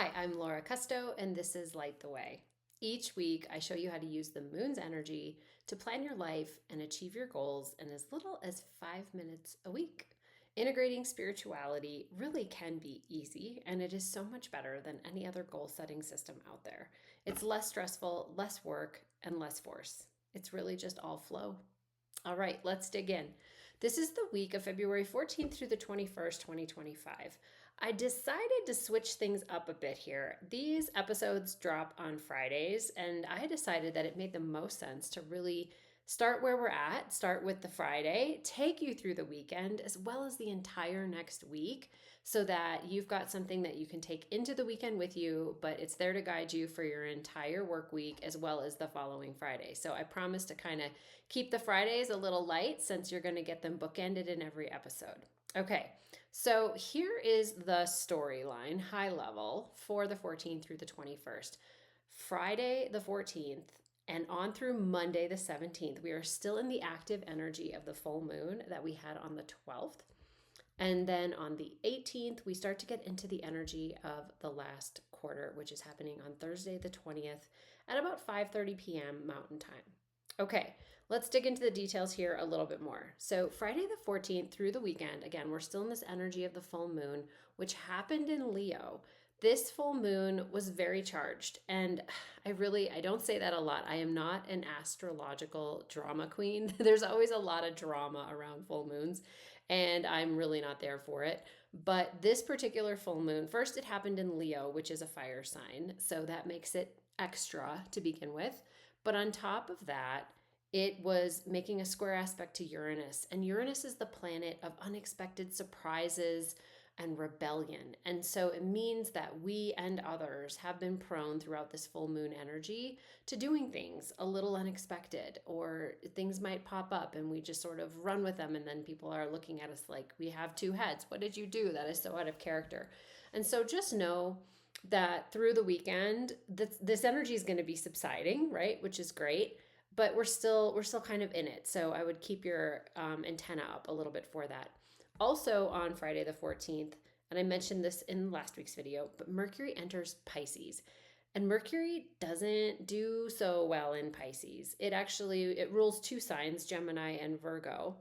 Hi, I'm Laura Custo, and this is Light the Way. Each week, I show you how to use the moon's energy to plan your life and achieve your goals in as little as 5 minutes a week. Integrating spirituality really can be easy, and it is so much better than any other goal setting system out there. It's less stressful, less work, and less force. It's really just all flow. All right, let's dig in. This is the week of February 14th through the 21st, 2025. I decided to switch things up a bit here. These episodes drop on Fridays, and I decided that it made the most sense to really start where we're at, start with the Friday, take you through the weekend as well as the entire next week so that you've got something that you can take into the weekend with you, but it's there to guide you for your entire work week as well as the following Friday. So I promise to kind of keep the Fridays a little light since you're going to get them bookended in every episode. Okay, so here is the storyline, high level, for the 14th through the 21st. Friday the 14th and on through Monday the 17th, we are still in the active energy of the full moon that we had on the 12th. And then on the 18th, we start to get into the energy of the last quarter, which is happening on Thursday the 20th at about 5:30 p.m. Mountain Time. Okay, let's dig into the details here a little bit more. So, Friday the 14th through the weekend, again, we're still in this energy of the full moon, which happened in Leo. This full moon was very charged, and I don't say that a lot. I am not an astrological drama queen. There's always a lot of drama around full moons, and I'm really not there for it. But this particular full moon, first, it happened in Leo, which is a fire sign, so that makes it extra to begin with. But on top of that, it was making a square aspect to Uranus. And Uranus is the planet of unexpected surprises and rebellion. And so it means that we and others have been prone throughout this full moon energy to doing things a little unexpected, or things might pop up and we just sort of run with them. And then people are looking at us like we have two heads. What did you do? That is so out of character. And so just know that through the weekend, this energy is going to be subsiding, right? Which is great, but we're still kind of in it. So I would keep your antenna up a little bit for that. Also on Friday the 14th, and I mentioned this in last week's video, but Mercury enters Pisces. And Mercury doesn't do so well in Pisces. It rules two signs, Gemini and Virgo.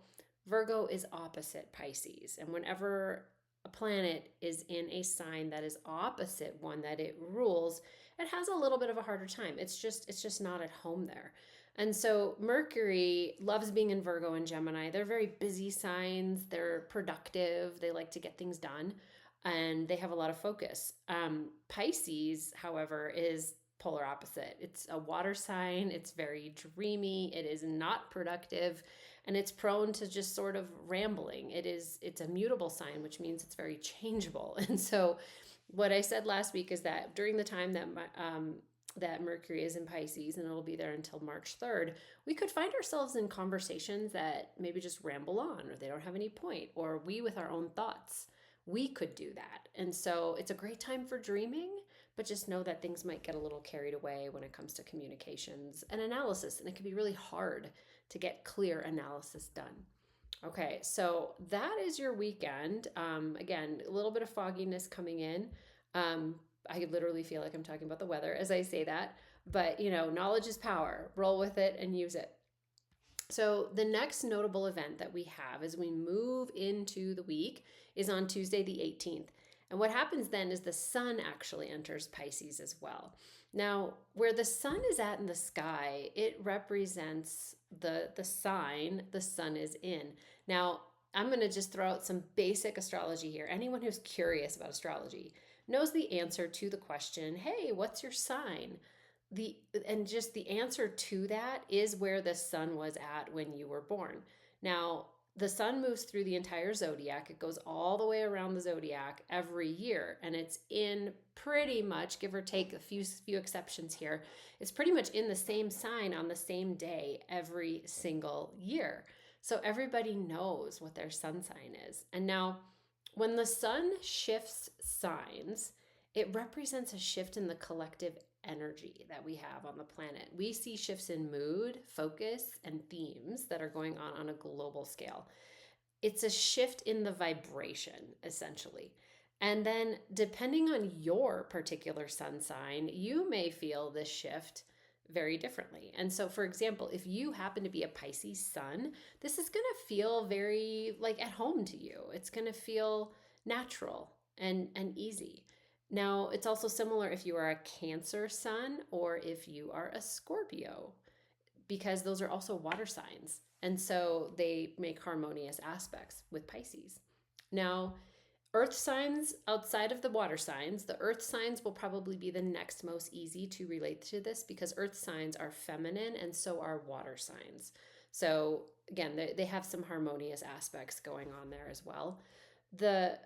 Virgo is opposite Pisces. And whenever a planet is in a sign that is opposite one that it rules, it has a little bit of a harder time. It's just not at home there. And so Mercury loves being in Virgo and Gemini. They're very busy signs. They're productive. They like to get things done, and they have a lot of focus. Pisces, however, is polar opposite. It's a water sign. It's very dreamy. It is not productive, and it's prone to just sort of rambling. It's a mutable sign, which means it's very changeable. And so what I said last week is that during the time that Mercury is in Pisces, and it'll be there until March 3rd, we could find ourselves in conversations that maybe just ramble on, or they don't have any point, or we with our own thoughts, we could do that. And so it's a great time for dreaming, but just know that things might get a little carried away when it comes to communications and analysis, and it can be really hard to get clear analysis done. Okay, so that is your weekend. Again, a little bit of fogginess coming in. I literally feel like I'm talking about the weather as I say that, but knowledge is power. Roll with it and use it. So the next notable event that we have as we move into the week is on Tuesday the 18th. And what happens then is the sun actually enters Pisces as well. Now, where the sun is at in the sky, it represents the sign the sun is in. Now, I'm going to just throw out some basic astrology here. Anyone who's curious about astrology knows the answer to the question, hey, what's your sign? Just the answer to that is where the sun was at when you were born. Now, the sun moves through the entire zodiac. It goes all the way around the zodiac every year, and it's in pretty much, give or take a few exceptions here, it's pretty much in the same sign on the same day every single year. So everybody knows what their sun sign is. And now, when the sun shifts signs, it represents a shift in the collective energy that we have on the planet. We see shifts in mood, focus, and themes that are going on a global scale. It's a shift in the vibration, essentially. And then, depending on your particular sun sign, you may feel this shift very differently. And so, for example, if you happen to be a Pisces sun, this is going to feel very like at home to you. It's going to feel natural and easy. Now, it's also similar if you are a Cancer sun or if you are a Scorpio, because those are also water signs. And so they make harmonious aspects with Pisces. Now, earth signs outside of the water signs, the earth signs will probably be the next most easy to relate to this because earth signs are feminine and so are water signs. So, again, they have some harmonious aspects going on there as well. The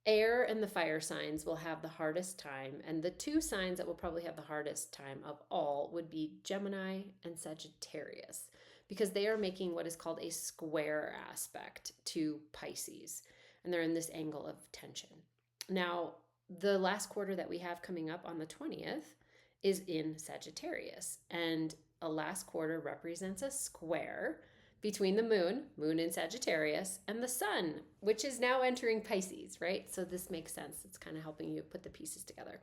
air and the fire signs will have the hardest time, and the two signs that will probably have the hardest time of all would be Gemini and Sagittarius, because they are making what is called a square aspect to Pisces, and they're in this angle of tension. Now, the last quarter that we have coming up on the 20th is in Sagittarius, and a last quarter represents a square between the moon in Sagittarius, and the sun, which is now entering Pisces, right? So this makes sense. It's kind of helping you put the pieces together.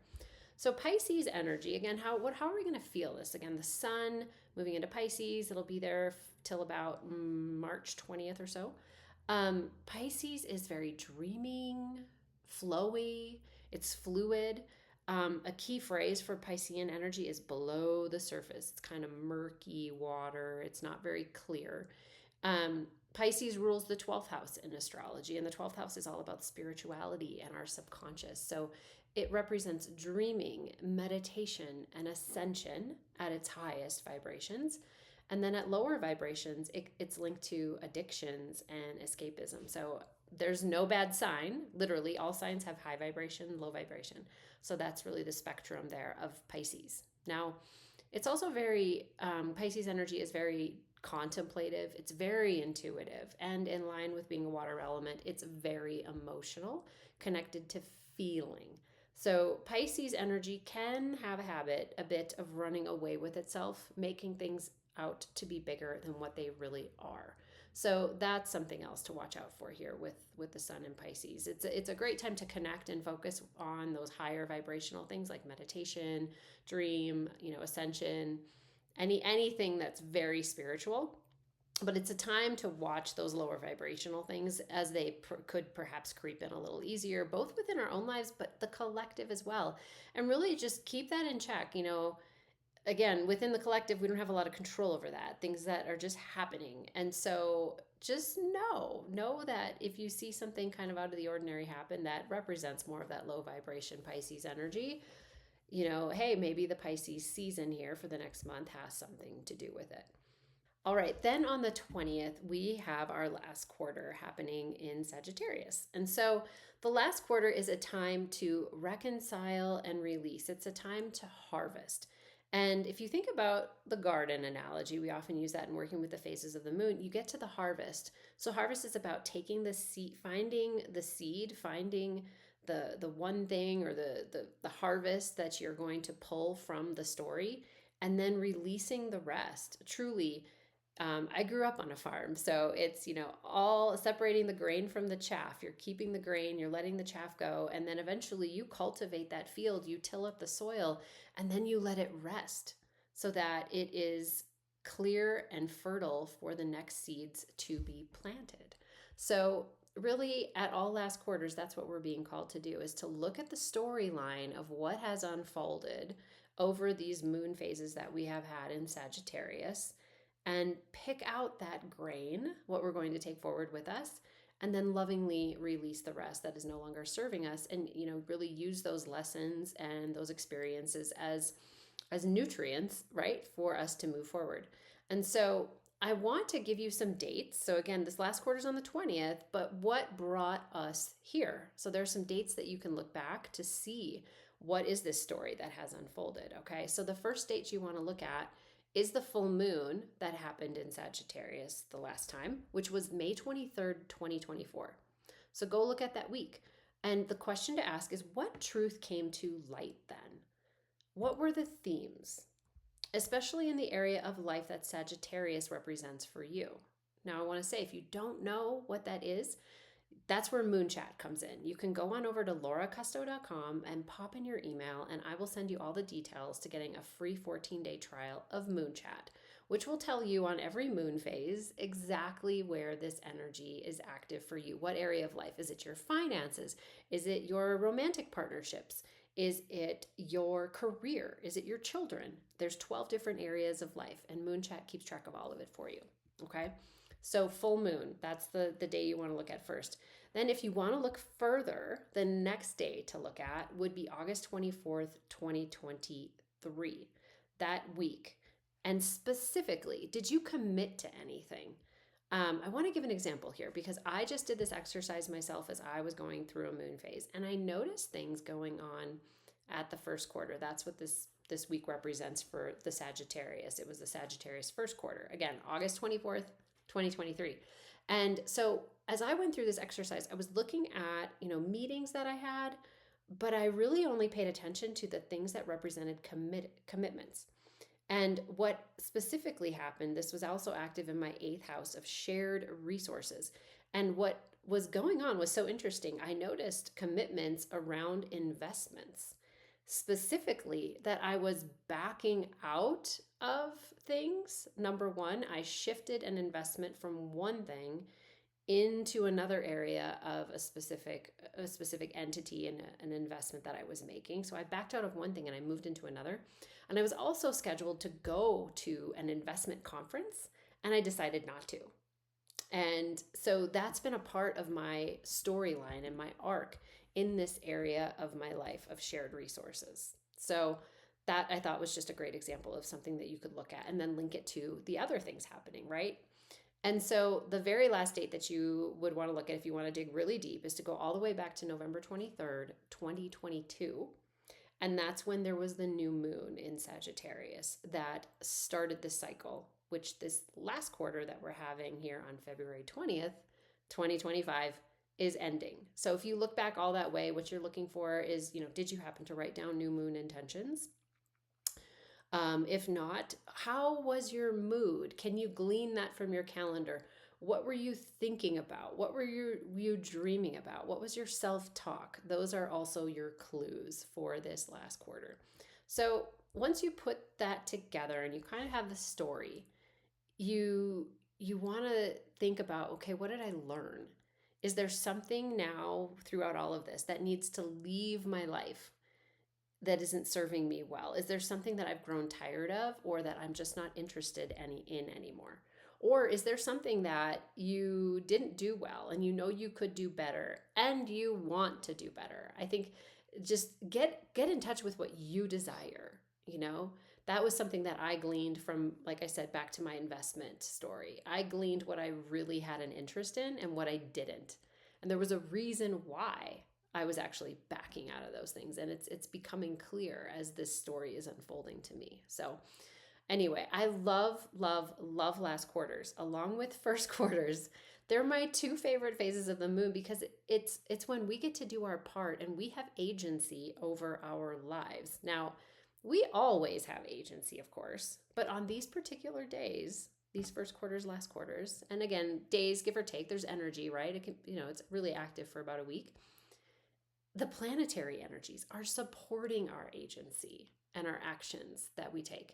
So Pisces energy, again, how are we going to feel this? Again, the sun moving into Pisces, it'll be there till about March 20th or so. Pisces is very dreaming, flowy, it's fluid. A key phrase for Piscean energy is below the surface. It's kind of murky water. It's not very clear. Pisces rules the 12th house in astrology, and the 12th house is all about spirituality and our subconscious. So it represents dreaming, meditation, and ascension at its highest vibrations. And then at lower vibrations, it's linked to addictions and escapism. So there's no bad sign. Literally, all signs have high vibration, low vibration. So that's really the spectrum there of Pisces. Now, it's also very, Pisces energy is very contemplative, it's very intuitive, and in line with being a water element, it's very emotional, connected to feeling. So Pisces energy can have a habit, a bit of running away with itself, making things out to be bigger than what they really are. So that's something else to watch out for here with the sun in Pisces. It's a great time to connect and focus on those higher vibrational things like meditation, dream, ascension, anything that's very spiritual. But it's a time to watch those lower vibrational things as they could perhaps creep in a little easier, both within our own lives, but the collective as well. And really just keep that in check. Again, within the collective, we don't have a lot of control over that, things that are just happening. And so just know that if you see something kind of out of the ordinary happen, that represents more of that low vibration Pisces energy. Hey, maybe the Pisces season here for the next month has something to do with it. All right, then on the 20th, we have our last quarter happening in Sagittarius. And so the last quarter is a time to reconcile and release. It's a time to harvest. And if you think about the garden analogy, we often use that in working with the phases of the moon, you get to the harvest. So harvest is about taking the seed, finding the one thing or the harvest that you're going to pull from the story, and then releasing the rest. Truly, I grew up on a farm, so it's, all separating the grain from the chaff. You're keeping the grain, you're letting the chaff go, and then eventually you cultivate that field, you till up the soil, and then you let it rest so that it is clear and fertile for the next seeds to be planted. So really, at all last quarters, that's what we're being called to do, is to look at the storyline of what has unfolded over these moon phases that we have had in Sagittarius, and pick out that grain, what we're going to take forward with us, and then lovingly release the rest that is no longer serving us, and really use those lessons and those experiences as nutrients, right, for us to move forward. And so I want to give you some dates. So again, this last quarter is on the 20th, but what brought us here? So there's some dates that you can look back to see what is this story that has unfolded, okay? So the first date you want to look at is the full moon that happened in Sagittarius the last time, which was May 23rd, 2024. So go look at that week. And the question to ask is, what truth came to light then? What were the themes, especially in the area of life that Sagittarius represents for you? Now, I want to say, if you don't know what that is, that's where Moon Chat comes in. You can go on over to lauracusto.com and pop in your email, and I will send you all the details to getting a free 14-day trial of Moon Chat, which will tell you on every moon phase exactly where this energy is active for you. What area of life? Is it your finances? Is it your romantic partnerships? Is it your career? Is it your children? There's 12 different areas of life, and Moon Chat keeps track of all of it for you. Okay? So full moon, that's the day you want to look at first. Then if you want to look further, the next day to look at would be August 24th, 2023, that week. And specifically, did you commit to anything? I want to give an example here because I just did this exercise myself as I was going through a moon phase, and I noticed things going on at the first quarter. That's what this week represents for the Sagittarius. It was the Sagittarius first quarter. Again, August 24th, 2023. And so as I went through this exercise, I was looking at, meetings that I had, but I really only paid attention to the things that represented commitments. And what specifically happened, this was also active in my 8th house of shared resources. And what was going on was so interesting. I noticed commitments around investments, specifically that I was backing out of things. Number one, I shifted an investment from one thing into another area of a specific entity and an investment that I was making. So I backed out of one thing and I moved into another. And I was also scheduled to go to an investment conference, and I decided not to. And so that's been a part of my storyline and my arc in this area of my life of shared resources. So that I thought was just a great example of something that you could look at and then link it to the other things happening, right? And so the very last date that you would want to look at if you want to dig really deep is to go all the way back to November 23rd, 2022. And that's when there was the new moon in Sagittarius that started this cycle, which this last quarter that we're having here on February 20th, 2025 is ending. So if you look back all that way, what you're looking for is, did you happen to write down new moon intentions? If not, how was your mood? Can you glean that from your calendar? What were you thinking about? What were you dreaming about? What was your self-talk? Those are also your clues for this last quarter. So once you put that together and you kind of have the story, you want to think about, okay, what did I learn? Is there something now throughout all of this that needs to leave my life that isn't serving me well? Is there something that I've grown tired of or that I'm just not interested in anymore? Or is there something that you didn't do well and you could do better and you want to do better? I think just get in touch with what you desire, That was something that I gleaned from, like I said, back to my investment story. I gleaned what I really had an interest in and what I didn't. And there was a reason why I was actually backing out of those things. And it's becoming clear as this story is unfolding to me. So anyway, I love last quarters along with first quarters. They're my two favorite phases of the moon because it's when we get to do our part and we have agency over our lives. Now, we always have agency, of course, but on these particular days, these first quarters, last quarters, and again, days give or take, there's energy, right? It can, it's really active for about a week. The planetary energies are supporting our agency and our actions that we take.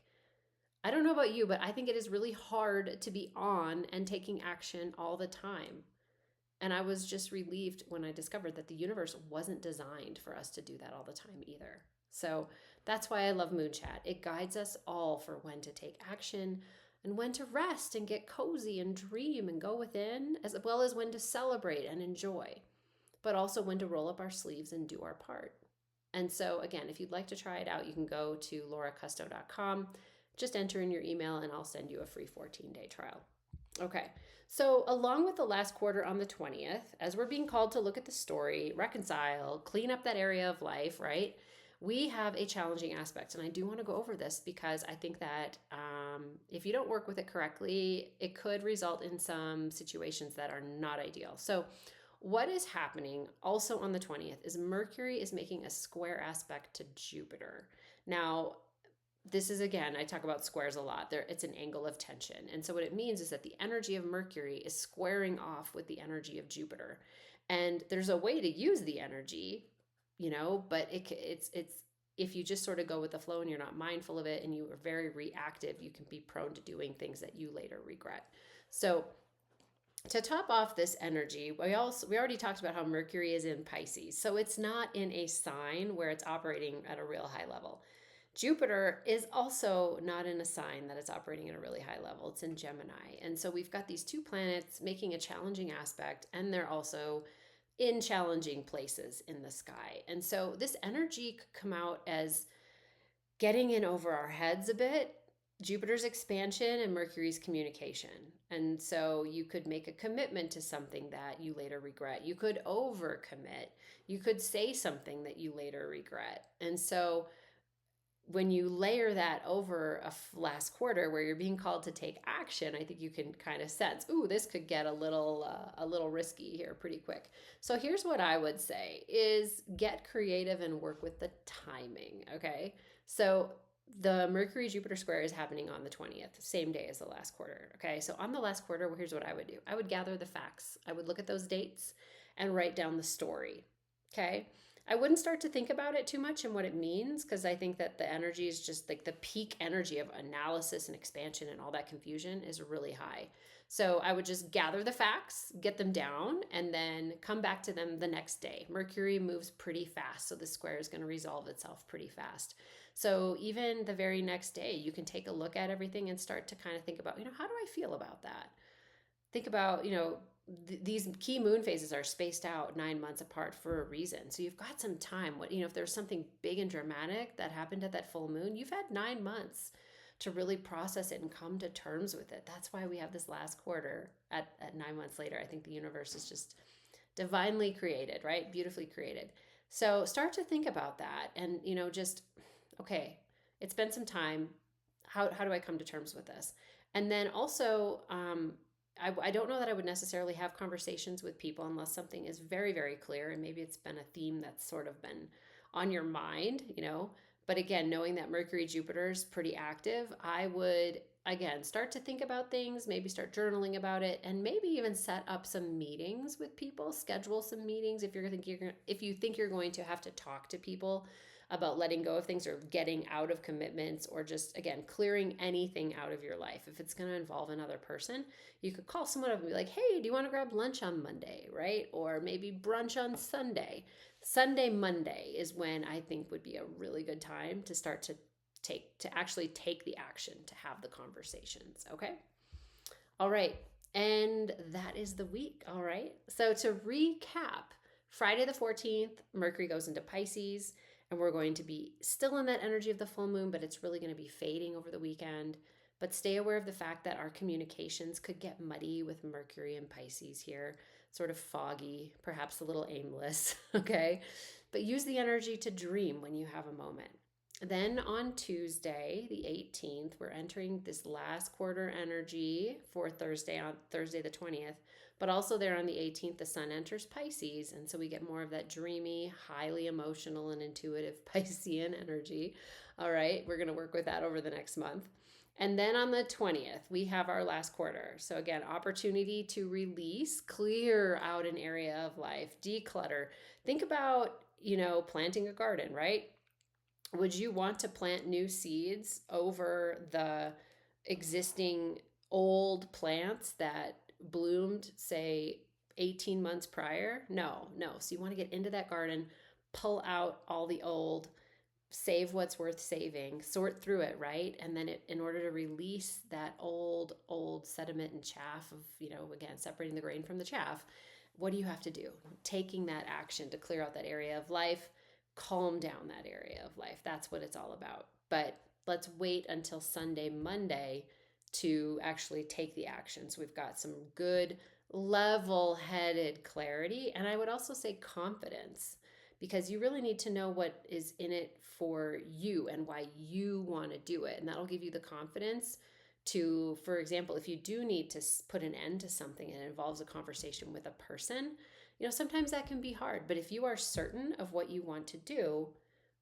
I don't know about you, but I think it is really hard to be on and taking action all the time. And I was just relieved when I discovered that the universe wasn't designed for us to do that all the time either. So that's why I love Moon Chat. It guides us all for when to take action and when to rest and get cozy and dream and go within, as well as when to celebrate and enjoy, but also when to roll up our sleeves and do our part. And so again, if you'd like to try it out, you can go to lauracusto.com. Just enter in your email and I'll send you a free 14-day trial. Okay, so along with the last quarter on the 20th, as we're being called to look at the story, reconcile, clean up that area of life, right? We have a challenging aspect. And I do want to go over this because I think that if you don't work with it correctly, it could result in some situations that are not ideal. So what is happening also on the 20th is Mercury is making a square aspect to Jupiter. Now, this is, again, I talk about squares a lot. It's an angle of tension. And so what it means is that the energy of Mercury is squaring off with the energy of Jupiter. And there's a way to use the energy, but it's if you just sort of go with the flow and you're not mindful of it and you are very reactive, you can be prone to doing things that you later regret. So to top off this energy, we already talked about how Mercury is in Pisces. So it's not in a sign where it's operating at a real high level. Jupiter is also not in a sign that it's operating at a really high level. It's in Gemini. And so we've got these two planets making a challenging aspect, and they're also in challenging places in the sky. And so this energy could come out as getting in over our heads a bit, Jupiter's expansion and Mercury's communication. And so you could make a commitment to something that you later regret. You could overcommit. You could say something that you later regret. And so when you layer that over a last quarter where you're being called to take action, I think you can kind of sense, ooh, this could get a little risky here pretty quick. So here's what I would say is get creative and work with the timing, okay? So the Mercury Jupiter square is happening on the 20th, same day as the last quarter, okay? So on the last quarter, here's what I would do. I would gather the facts. I would look at those dates and write down the story, okay? I wouldn't start to think about it too much and what it means, because I think that the energy is just like the peak energy of analysis and expansion and all that confusion is really high. So I would just gather the facts, get them down, and then come back to them the next day. Mercury moves pretty fast, so the square is going to resolve itself pretty fast. So even the very next day, you can take a look at everything and start to kind of think about, how do I feel about that? Think about, these key moon phases are spaced out 9 months apart for a reason. So you've got some time. If there's something big and dramatic that happened at that full moon, you've had 9 months to really process it and come to terms with it. That's why we have this last quarter at 9 months later. I think the universe is just divinely created, right? Beautifully created. So start to think about that and, just, okay, it's been some time. How do I come to terms with this? And then also, I don't know that I would necessarily have conversations with people unless something is very, very clear. And maybe it's been a theme that's sort of been on your mind, But again, knowing that Mercury Jupiter is pretty active, I would, again, start to think about things, maybe start journaling about it, and maybe even set up some meetings with people, schedule some meetings if you think you're going to have to talk to people about letting go of things or getting out of commitments or just, again, clearing anything out of your life. If it's going to involve another person, you could call someone up and be like, hey, do you want to grab lunch on Monday, right? Or maybe brunch on Sunday. Sunday, Monday is when I think would be a really good time to start to actually take the action, to have the conversations, okay? All right, and that is the week, all right? So to recap, Friday the 14th, Mercury goes into Pisces, and we're going to be still in that energy of the full moon, but it's really going to be fading over the weekend. But stay aware of the fact that our communications could get muddy with Mercury and Pisces here, sort of foggy, perhaps a little aimless, okay? But use the energy to dream when you have a moment. Then on Tuesday, the 18th, we're entering this last quarter energy for Thursday, on Thursday the 20th. But also there on the 18th, the sun enters Pisces. And so we get more of that dreamy, highly emotional and intuitive Piscean energy. All right, we're going to work with that over the next month. And then on the 20th, we have our last quarter. So again, opportunity to release, clear out an area of life, declutter. Think about, planting a garden, right? Would you want to plant new seeds over the existing old plants that bloomed, say, 18 months prior? No. So you want to get into that garden, pull out all the old, save what's worth saving, sort through it, right? And then in order to release that old sediment and chaff of, again, separating the grain from the chaff, what do you have to do? Taking that action to clear out that area of life, calm down that area of life. That's what it's all about. But let's wait until Sunday, Monday to actually take the action. So we've got some good level-headed clarity. And I would also say confidence, because you really need to know what is in it for you and why you want to do it. And that'll give you the confidence to, for example, if you do need to put an end to something and it involves a conversation with a person, sometimes that can be hard. But if you are certain of what you want to do,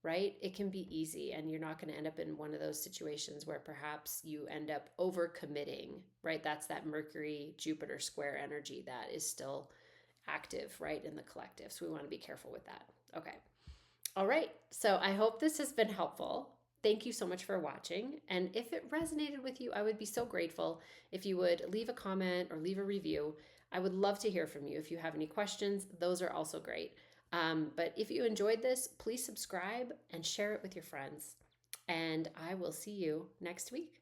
right, it can be easy, and you're not going to end up in one of those situations where perhaps you end up overcommitting, right? That's that Mercury Jupiter square energy that is still active, right, in the collective. So we want to be careful with that. Okay. All right. So I hope this has been helpful. Thank you so much for watching. And if it resonated with you, I would be so grateful if you would leave a comment or leave a review. I would love to hear from you. If you have any questions, those are also great. But if you enjoyed this, please subscribe and share it with your friends. And I will see you next week.